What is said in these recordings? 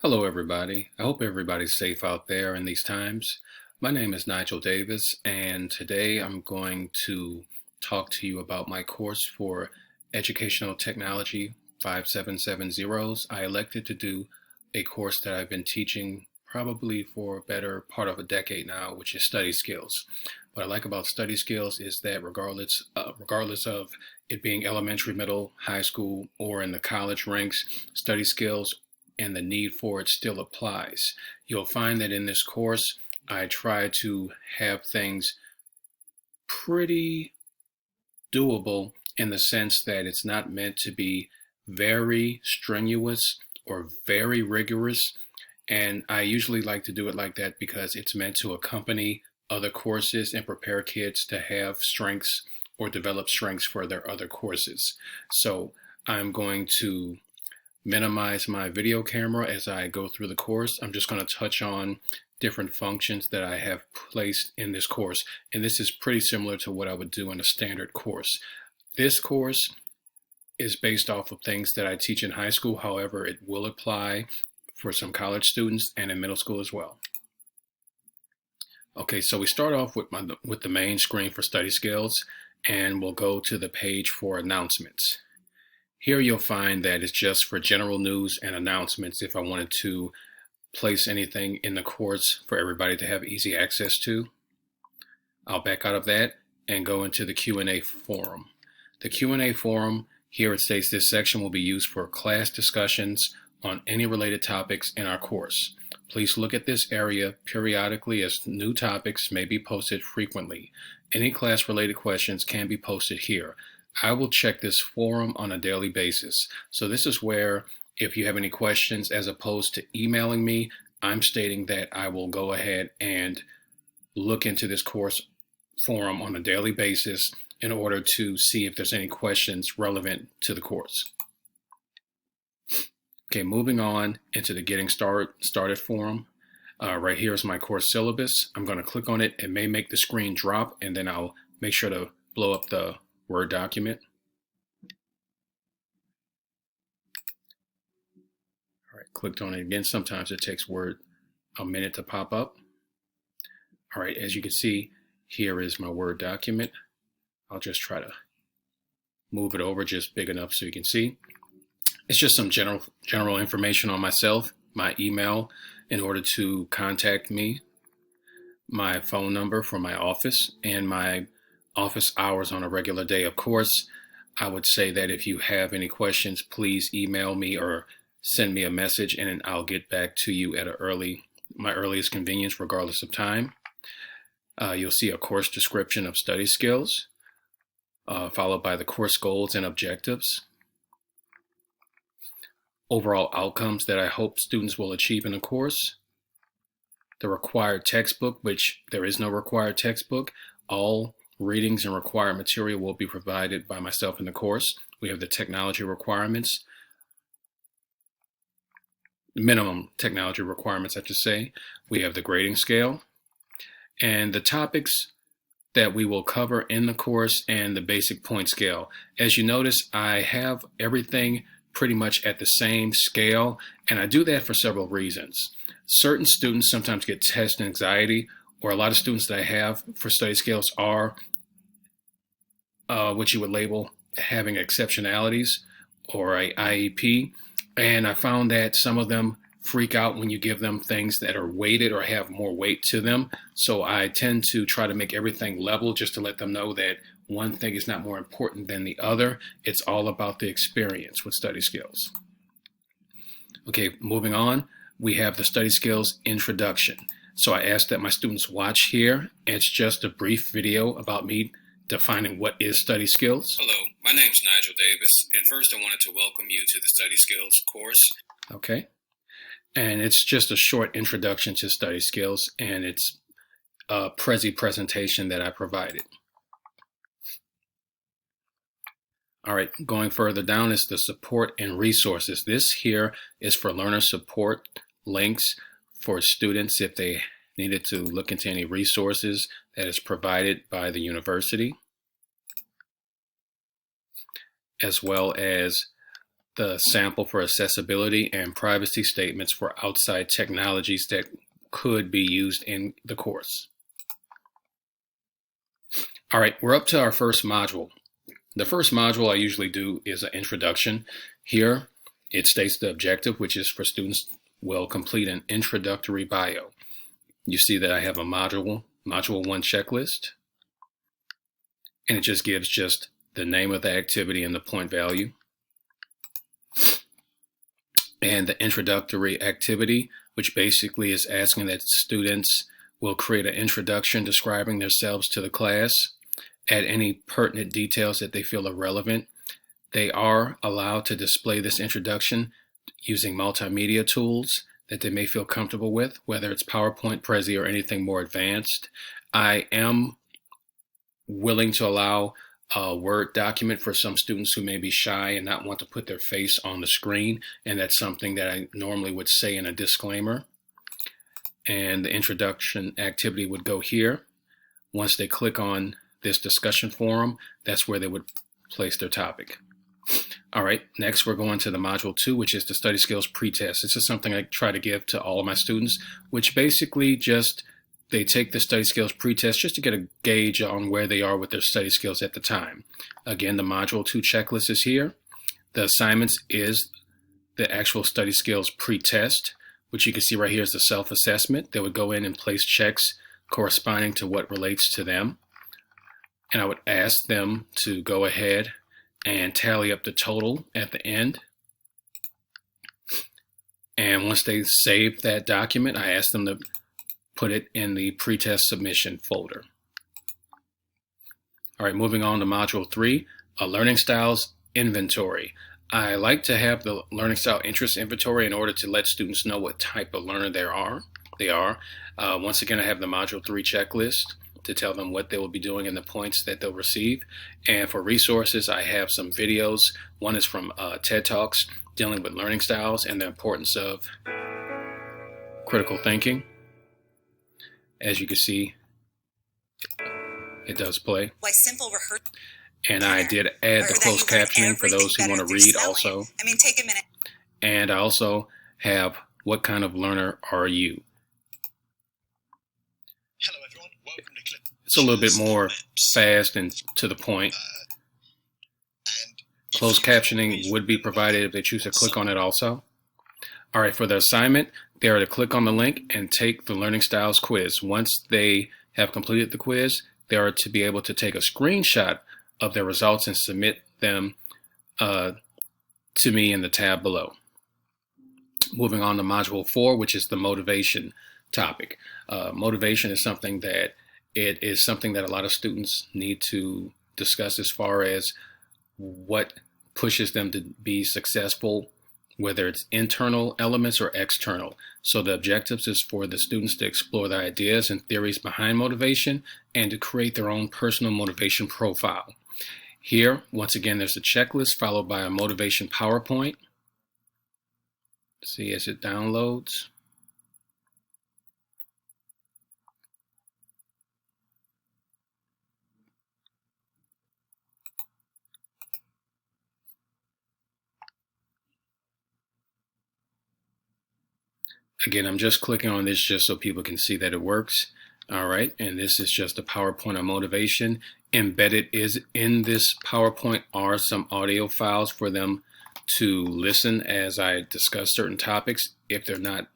Hello, everybody. I hope everybody's safe out there in these times. My name is Nigel Davis, and today I'm going to talk to you about my course for Educational Technology 5770s. I elected to do a course that I've been teaching probably for a better part of a decade now, which is study skills. What I like about study skills is that regardless of it being elementary, middle, high school, or in the college ranks, study skills and the need for it still applies. You'll find that in this course, I try to have things pretty doable in the sense that it's not meant to be very strenuous or very rigorous. And I usually like to do it like that because it's meant to accompany other courses and prepare kids to have strengths or develop strengths for their other courses. So I'm going to minimize my video camera as I go through the course. I'm just going to touch on different functions that I have placed in this course. And this is pretty similar to what I would do in a standard course. This course is based off of things that I teach in high school. However, it will apply for some college students and in middle school as well. Okay, so we start off with the main screen for study skills, and we'll go to the page for announcements. Here you'll find that it's just for general news and announcements if I wanted to place anything in the course for everybody to have easy access to. I'll back out of that and go into the Q&A forum. The Q&A forum, here it states this section will be used for class discussions on any related topics in our course. Please look at this area periodically as new topics may be posted frequently. Any class-related questions can be posted here. I will check this forum on a daily basis. So this is where if you have any questions, as opposed to emailing me, I'm stating that I will go ahead and look into this course forum on a daily basis in order to see if there's any questions relevant to the course. Okay, moving on into the Getting Started forum. Right here is my course syllabus. I'm going to click on it. It may make the screen drop, and then I'll make sure to blow up the Word document. All right, clicked on it again. Sometimes it takes Word a minute to pop up. All right, as you can see, here is my Word document. I'll just try to move it over just big enough so you can see. It's just some general information on myself, my email in order to contact me, my phone number for my office, and my office hours on a regular day. Of course, I would say that if you have any questions, please email me or send me a message, and I'll get back to you at my earliest convenience, regardless of time. You'll see a course description of study skills, followed by the course goals and objectives, overall outcomes that I hope students will achieve in the course, the required textbook, which there is no required textbook. All readings and required material will be provided by myself in the course. We have the technology requirements, minimum technology requirements, I should say. We have the grading scale and the topics that we will cover in the course and the basic point scale. As you notice, I have everything pretty much at the same scale, and I do that for several reasons. Certain students sometimes get test anxiety, or a lot of students that I have for study skills are what you would label having exceptionalities or a IEP. And I found that some of them freak out when you give them things that are weighted or have more weight to them. So I tend to try to make everything level just to let them know that one thing is not more important than the other. It's all about the experience with study skills. Okay, moving on, we have the study skills introduction. So I ask that my students watch here. It's just a brief video about me defining what is study skills. Hello, my name is Nigel Davis, and first I wanted to welcome you to the Study Skills course. Okay, and it's just a short introduction to study skills, and it's a Prezi presentation that I provided. All right, going further down is the support and resources. This here is for learner support links for students if they needed to look into any resources that is provided by the university, as well as the sample for accessibility and privacy statements for outside technologies that could be used in the course. All right, we're up to our first module. The first module I usually do is an introduction. Here, it states the objective, which is for students will complete an introductory bio. You see that I have a module 1 checklist, and it just gives just the name of the activity and the point value. And the introductory activity, which basically is asking that students will create an introduction describing themselves to the class, add any pertinent details that they feel are relevant. They are allowed to display this introduction using multimedia tools that they may feel comfortable with, whether it's PowerPoint, Prezi, or anything more advanced. I am willing to allow a Word document for some students who may be shy and not want to put their face on the screen, and that's something that I normally would say in a disclaimer. And the introduction activity would go here. Once they click on this discussion forum, that's where they would place their topic. All right, next we're going to the module 2, which is the study skills pretest. This is something I try to give to all of my students, which basically just they take the study skills pretest just to get a gauge on where they are with their study skills at the time. Again, the module 2 checklist is here. The assignments is the actual study skills pretest, which you can see right here is the self-assessment. They would go in and place checks corresponding to what relates to them. And I would ask them to go ahead and tally up the total at the end. And once they save that document, I ask them to put it in the pretest submission folder. All right, moving on to module 3, a learning styles inventory. I like to have the learning style interest inventory in order to let students know what type of learner they are. Once again, I have the module 3 checklist to tell them what they will be doing and the points that they'll receive. And for resources, I have some videos. One is from TED Talks dealing with learning styles and the importance of critical thinking. As you can see, it does play. Why simple rehearsal. And I did add the closed captioning for those who want to read also. I mean, take a minute. And I also have what kind of learner are you? Hello everyone, welcome to Clip. It's a little bit more fast and to the point. Closed captioning would be provided if they choose to click on it also. All right, for the assignment, they are to click on the link and take the Learning Styles quiz. Once they have completed the quiz, they are to be able to take a screenshot of their results and submit them to me in the tab below. Moving on to module 4, which is the motivation topic. Motivation is something that a lot of students need to discuss as far as what pushes them to be successful, whether it's internal elements or external. So the objectives is for the students to explore the ideas and theories behind motivation and to create their own personal motivation profile. Here, once again, there's a checklist followed by a motivation PowerPoint. See as it downloads. Again, I'm just clicking on this just so people can see that it works. All right, and this is just a PowerPoint on motivation. Embedded is in this PowerPoint are some audio files for them to listen as I discuss certain topics if they're not.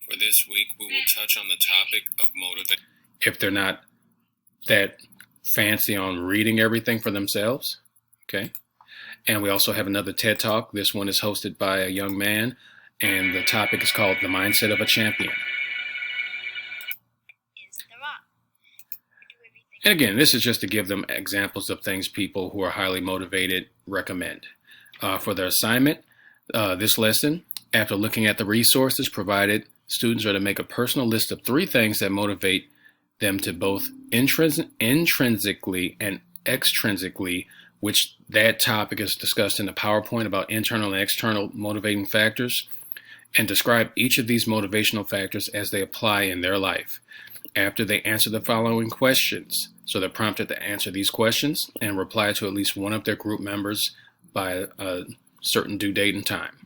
For this week, we will touch on the topic of motivation. If they're not that fancy on reading everything for themselves, okay? And we also have another TED Talk. This one is hosted by a young man, and the topic is called The Mindset of a Champion. And again, this is just to give them examples of things people who are highly motivated recommend. For their assignment, this lesson, after looking at the resources provided, students are to make a personal list of 3 things that motivate them to both intrinsically and extrinsically, which that topic is discussed in the PowerPoint about internal and external motivating factors, and describe each of these motivational factors as they apply in their life. After they answer the following questions, so they're prompted to answer these questions and reply to at least one of their group members by certain due date and time.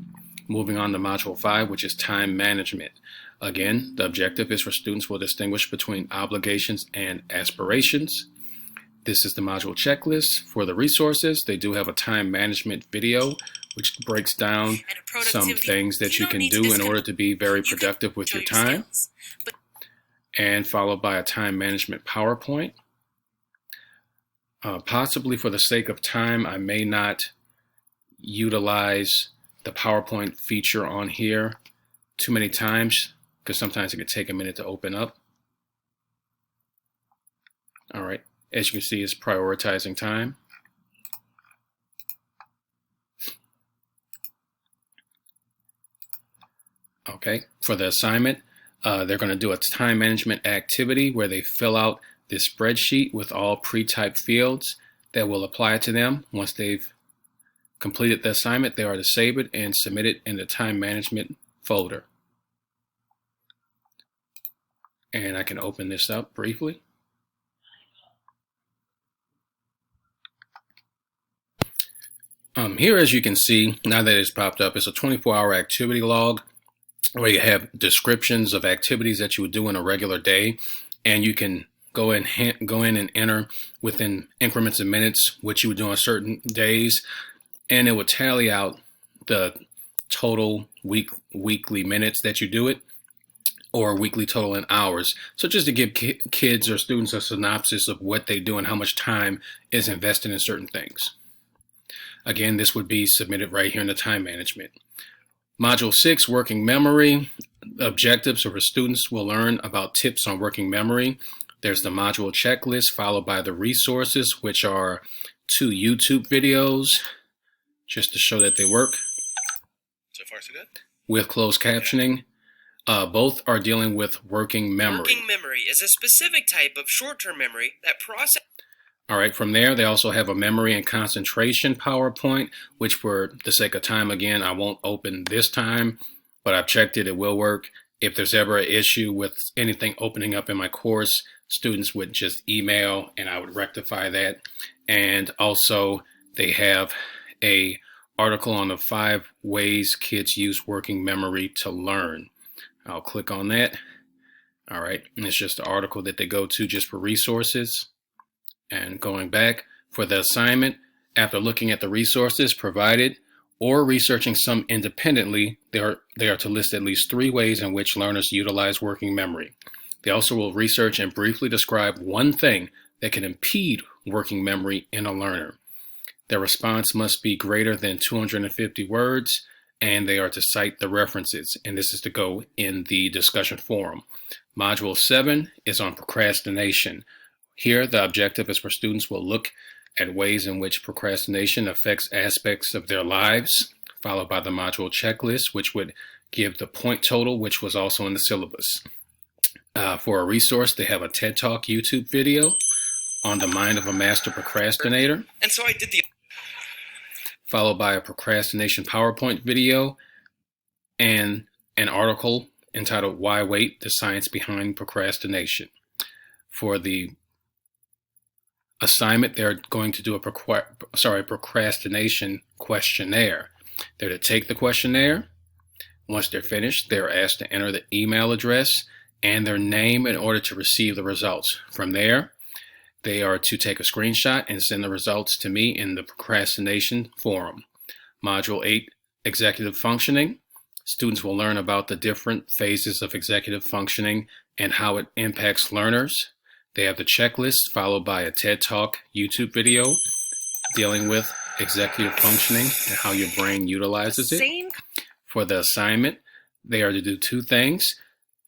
Moving on to Module 5, which is time management. Again, the objective is for students will distinguish between obligations and aspirations. This is the module checklist. For the resources, they do have a time management video which breaks down some things that you can do in order to be very productive with your time, and followed by a time management PowerPoint. Possibly for the sake of time, I may not utilize the PowerPoint feature on here too many times because sometimes it could take a minute to open up. All right, as you can see, it's prioritizing time. Okay, for the assignment, they're going to do a time management activity where they fill out this spreadsheet with all pre-typed fields that will apply to them. Once they've completed the assignment, they are to save it and submit it in the time management folder. And I can open this up briefly. Here, as you can see, now that it's popped up, it's a 24-hour activity log where you have descriptions of activities that you would do in a regular day, and you can go in and enter within increments of minutes what you would do on certain days, and it will tally out the total weekly minutes that you do it, or weekly total in hours. So just to give kids or students a synopsis of what they do and how much time is invested in certain things. Again, this would be submitted right here in the time management. Module 6, working memory. Objectives for students will learn about tips on working memory. There's the module checklist followed by the resources, which are 2 YouTube videos, just to show that they work. So far, so good. With closed captioning. Both are dealing with working memory. Working memory is a specific type of short-term memory that processes. All right, from there, they also have a memory and concentration PowerPoint, which for the sake of time, again, I won't open this time, but I've checked it, it will work. If there's ever an issue with anything opening up in my course, students would just email and I would rectify that. And also they have a article on the 5 ways kids use working memory to learn. I'll click on that. All right, and it's just the article that they go to just for resources. And going back for the assignment, after looking at the resources provided or researching some independently, they are to list at least 3 ways in which learners utilize working memory. They also will research and briefly describe one thing that can impede working memory in a learner. Their response must be greater than 250 words, and they are to cite the references, and this is to go in the discussion forum. Module 7 is on procrastination. Here, the objective is for students will look at ways in which procrastination affects aspects of their lives, followed by the module checklist, which would give the point total, which was also in the syllabus. For a resource, they have a TED Talk YouTube video on the mind of a master procrastinator. And so I did the... Followed by a procrastination PowerPoint video and an article entitled Why Wait? The Science Behind Procrastination. For the assignment, they're going to do a procrastination questionnaire. They're to take the questionnaire. Once they're finished, they're asked to enter the email address and their name in order to receive the results. From there, they are to take a screenshot and send the results to me in the procrastination forum. Module 8, executive functioning. Students will learn about the different phases of executive functioning and how it impacts learners. They have the checklist followed by a TED Talk YouTube video dealing with executive functioning and how your brain utilizes it. For the assignment, they are to do 2 things.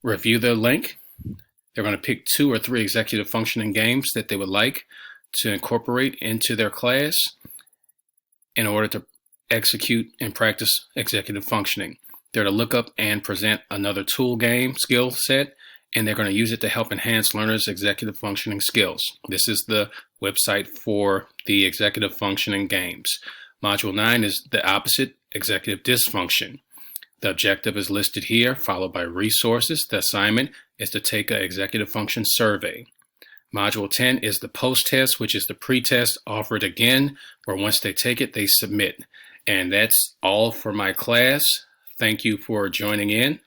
Review the link. They're going to pick 2 or 3 executive functioning games that they would like to incorporate into their class in order to execute and practice executive functioning. They're to look up and present another tool game skill set, and they're going to use it to help enhance learners' executive functioning skills. This is the website for the executive functioning games. Module 9 is the opposite, executive dysfunction. The objective is listed here, followed by resources. The assignment is to take an executive function survey. Module 10 is the post-test, which is the pre-test offered again, where once they take it, they submit. And that's all for my class. Thank you for joining in.